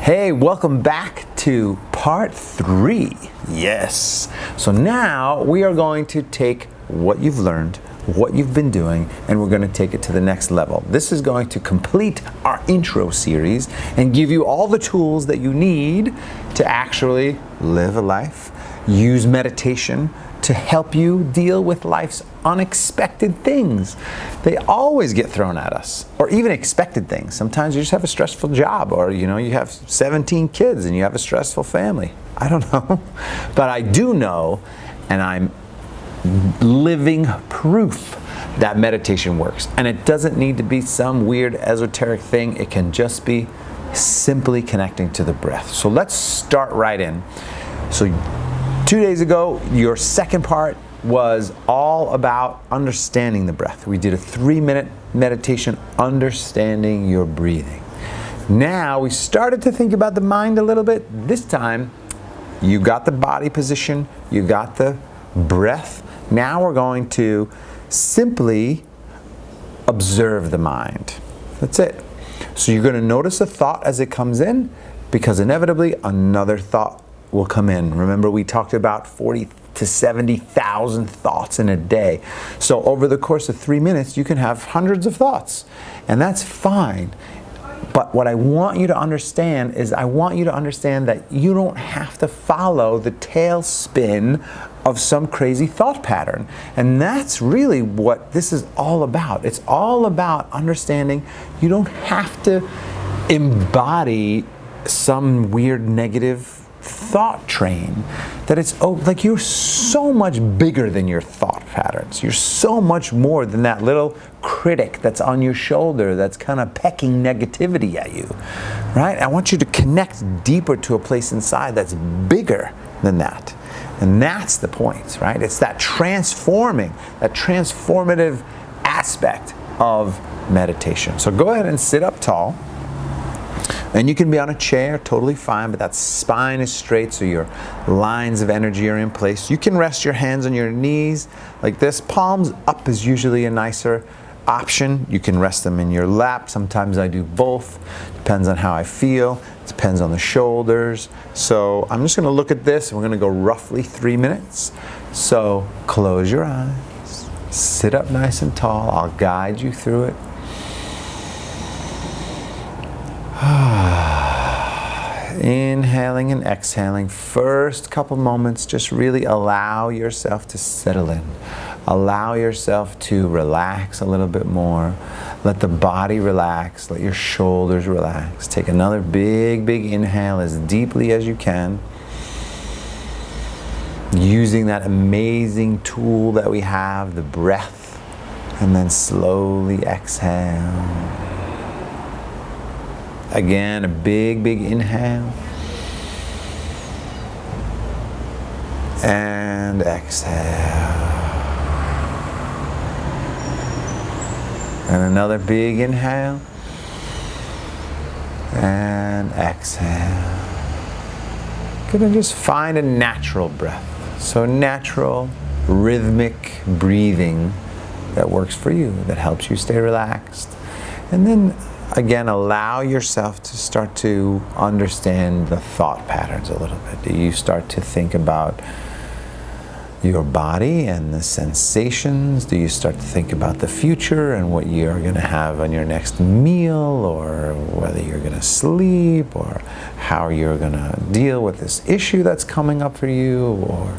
Hey, welcome back to part 3. Yes. So now we are going to take what you've learned, what you've been doing, and we're going to take it to the next level. This is going to complete our intro series and give you all the tools that you need to actually live a life, use meditation to help you deal with life's unexpected things. They always get thrown at us, or even expected things. Sometimes you just have a stressful job, or you have 17 kids and you have a stressful family. I don't know. But I do know, and I'm living proof that meditation works. And it doesn't need to be some weird esoteric thing. It can just be simply connecting to the breath. So let's start right in. So 2 days ago, your second part was all about understanding the breath. We did a 3-minute meditation, understanding your breathing. Now we started to think about the mind a little bit. This time, you got the body position, you got the breath. Now we're going to simply observe the mind. That's it. So you're going to notice a thought as it comes in, because inevitably another thought will come in. Remember, we talked about 40 to 70,000 thoughts in a day. So over the course of 3 minutes, you can have hundreds of thoughts, and that's fine. But what I want you to understand is that you don't have to follow the tailspin of some crazy thought pattern. And that's really what this is all about. It's all about understanding you don't have to embody some weird negative thought train, that it's like you're so much bigger than your thought patterns. You're so much more than that little critic that's on your shoulder that's kind of pecking negativity at you, right? I want you to connect deeper to a place inside that's bigger than that. And that's the point, right? It's that transformative aspect of meditation. So go ahead and sit up tall. And you can be on a chair, totally fine, but that spine is straight, so your lines of energy are in place. You can rest your hands on your knees like this. Palms up is usually a nicer option. You can rest them in your lap. Sometimes I do both. Depends on how I feel. It depends on the shoulders. So I'm just going to look at this. We're going to go roughly 3 minutes. So close your eyes. Sit up nice and tall. I'll guide you through it. Inhaling and exhaling. First couple moments, just really allow yourself to settle in. Allow yourself to relax a little bit more. Let the body relax. Let your shoulders relax. Take another big inhale as deeply as you can. Using that amazing tool that we have, the breath. And then slowly exhale. Again, a big inhale. And exhale. And another big inhale. And exhale. Gonna just find a natural breath. So natural, rhythmic breathing that works for you, that helps you stay relaxed. And then again, allow yourself to start to understand the thought patterns a little bit. Do you start to think about your body and the sensations? Do you start to think about the future and what you're going to have on your next meal, or whether you're going to sleep, or how you're going to deal with this issue that's coming up for you, or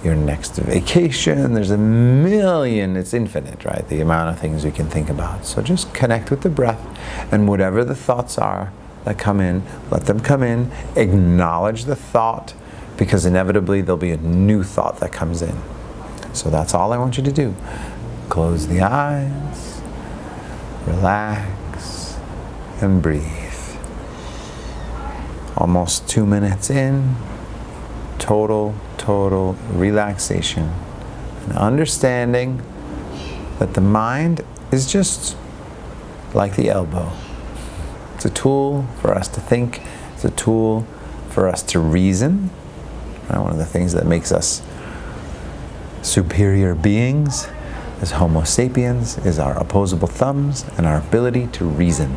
your next vacation? There's a million, it's infinite, right? The amount of things we can think about. So just connect with the breath, and whatever the thoughts are that come in, let them come in. Acknowledge the thought, because inevitably there'll be a new thought that comes in. So that's all I want you to do. Close the eyes, relax, and breathe. Almost 2 minutes in, total relaxation, and understanding that the mind is just like the elbow. It's a tool for us to think. It's a tool for us to reason. One of the things that makes us superior beings as Homo sapiens is our opposable thumbs and our ability to reason,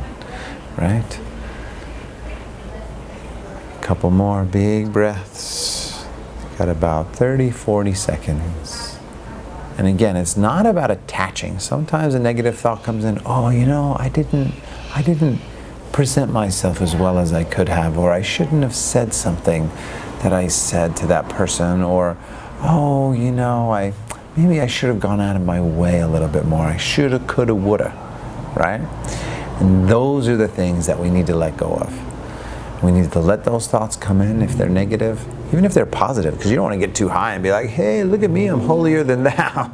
right? Couple more big breaths. Got about 30, 40 seconds. And again, it's not about attaching. Sometimes a negative thought comes in, oh, you know, I didn't present myself as well as I could have, or I shouldn't have said something that I said to that person, or, oh, you know, maybe I should have gone out of my way a little bit more. I shoulda, coulda, woulda, right? And those are the things that we need to let go of. We need to let those thoughts come in if they're negative, even if they're positive, because you don't want to get too high and be like, hey, look at me, I'm holier than thou.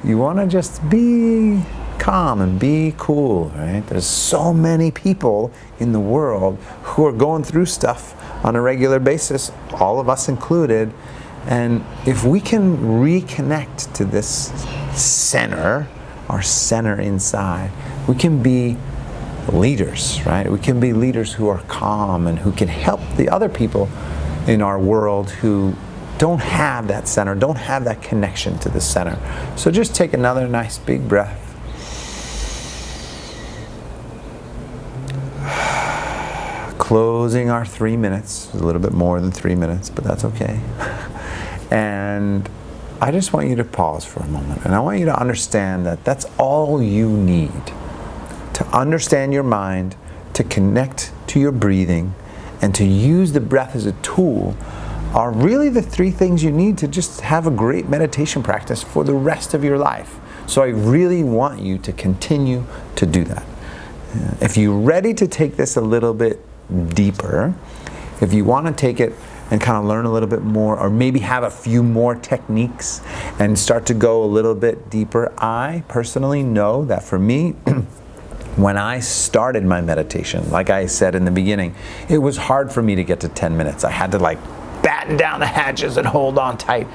You want to just be calm and be cool, right? There's so many people in the world who are going through stuff on a regular basis, all of us included. And if we can reconnect to this center, our center inside, we can be leaders, right? We can be leaders who are calm and who can help the other people in our world who don't have that center, don't have that connection to the center. So just take another nice big breath. Closing our 3 minutes, a little bit more than 3 minutes, but that's okay. And I just want you to pause for a moment, and I want you to understand that that's all you need to understand your mind, to connect to your breathing, and to use the breath as a tool are really the 3 things you need to just have a great meditation practice for the rest of your life. So I really want you to continue to do that. If you're ready to take this a little bit deeper, if you want to take it and kind of learn a little bit more, or maybe have a few more techniques and start to go a little bit deeper, I personally know that for me, when I started my meditation, like I said in the beginning, it was hard for me to get to 10 minutes. I had to like batten down the hatches and hold on tight.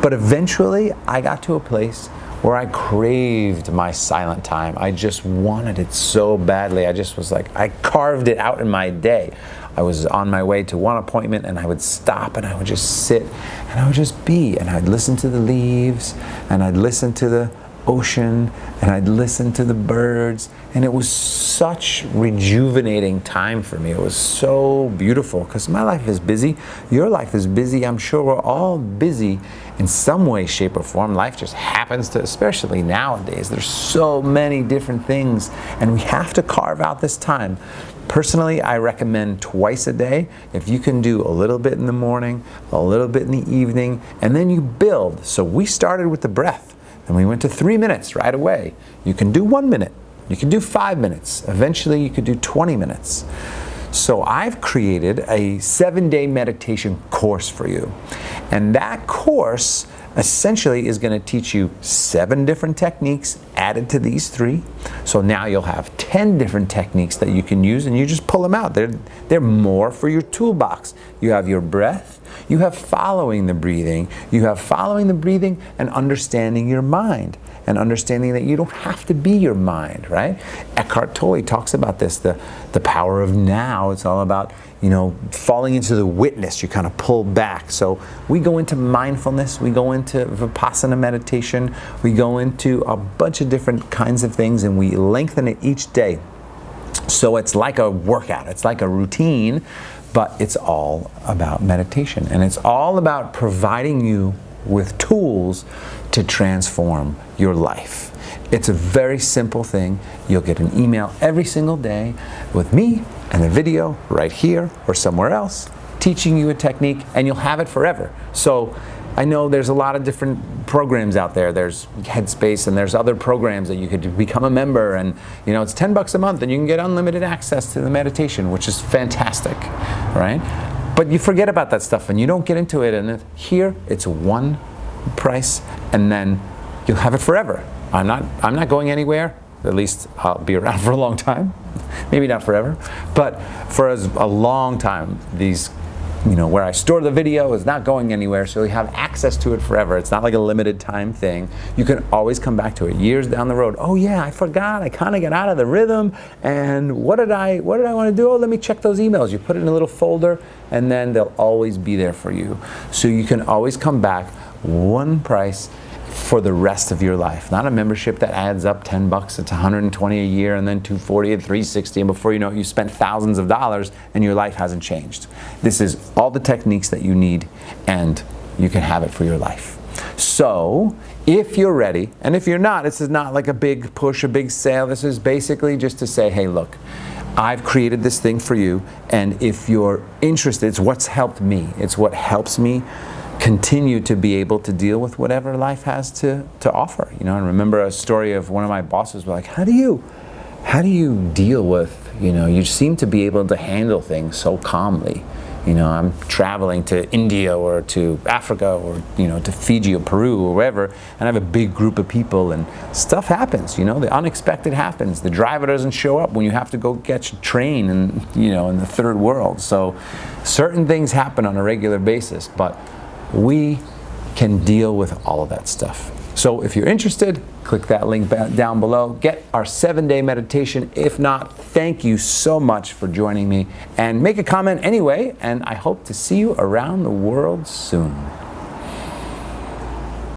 But eventually I got to a place where I craved my silent time. I just wanted it so badly. I just was like, I carved it out in my day. I was on my way to one appointment and I would stop and I would just sit and I would just be, and I'd listen to the leaves and I'd listen to the ocean and I'd listen to the birds, and it was such rejuvenating time for me. It was so beautiful because my life is busy, your life is busy, I'm sure we're all busy in some way, shape, or form. Life just happens to, especially nowadays, there's so many different things, and we have to carve out this time. Personally, I recommend twice a day. If you can do a little bit in the morning, a little bit in the evening, and then you build. So we started with the breath, and we went to 3 minutes right away. You can do 1 minute. You can do 5 minutes. Eventually, you could do 20 minutes. So I've created a 7-day meditation course for you. And that course essentially is going to teach you 7 different techniques added to these 3. So now you'll have 10 different techniques that you can use, and you just pull them out. They're more for your toolbox. You have your breath, you have following the breathing, and understanding your mind, and understanding that you don't have to be your mind, right? Eckhart Tolle talks about this, the power of now. It's all about, falling into the witness. You kind of pull back. So we go into mindfulness, we go into Vipassana meditation, we go into a bunch of different kinds of things, and we lengthen it each day. So it's like a workout, it's like a routine, but it's all about meditation. And it's all about providing you with tools to transform your life. It's a very simple thing. You'll get an email every single day with me and a video right here or somewhere else teaching you a technique, and you'll have it forever. So I know there's a lot of different programs out there. There's Headspace and there's other programs that you could become a member, and it's $10 a month and you can get unlimited access to the meditation, which is fantastic, right? But you forget about that stuff and you don't get into it, and here it's one price, and then you'll have it forever. I'm not going anywhere. At least I'll be around for a long time. Maybe not forever, but for a long time. These, where I store the video is not going anywhere, so you have access to it forever. It's not like a limited time thing. You can always come back to it years down the road. Oh yeah, I forgot. I kind of got out of the rhythm, and what did I want to do? Oh, let me check those emails. You put it in a little folder, and then they'll always be there for you. So you can always come back, one price, for the rest of your life. Not a membership that adds up 10 bucks, it's 120 a year, and then 240 and 360, and before you know it, you spent thousands of dollars and your life hasn't changed. This is all the techniques that you need, and you can have it for your life. So, if you're ready, and if you're not, this is not like a big push, a big sale. This is basically just to say, hey, look, I've created this thing for you, and if you're interested, it's what's helped me. It's what helps me continue to be able to deal with whatever life has to offer. You know, and remember a story of one of my bosses was like, how do you deal with, you seem to be able to handle things so calmly. I'm traveling to India or to Africa or, to Fiji or Peru or wherever, and I have a big group of people and stuff happens, the unexpected happens. The driver doesn't show up when you have to go catch a train in the third world. So certain things happen on a regular basis, but we can deal with all of that stuff. So if you're interested, click that link down below. Get our 7-day meditation. If not, thank you so much for joining me. And make a comment anyway, and I hope to see you around the world soon.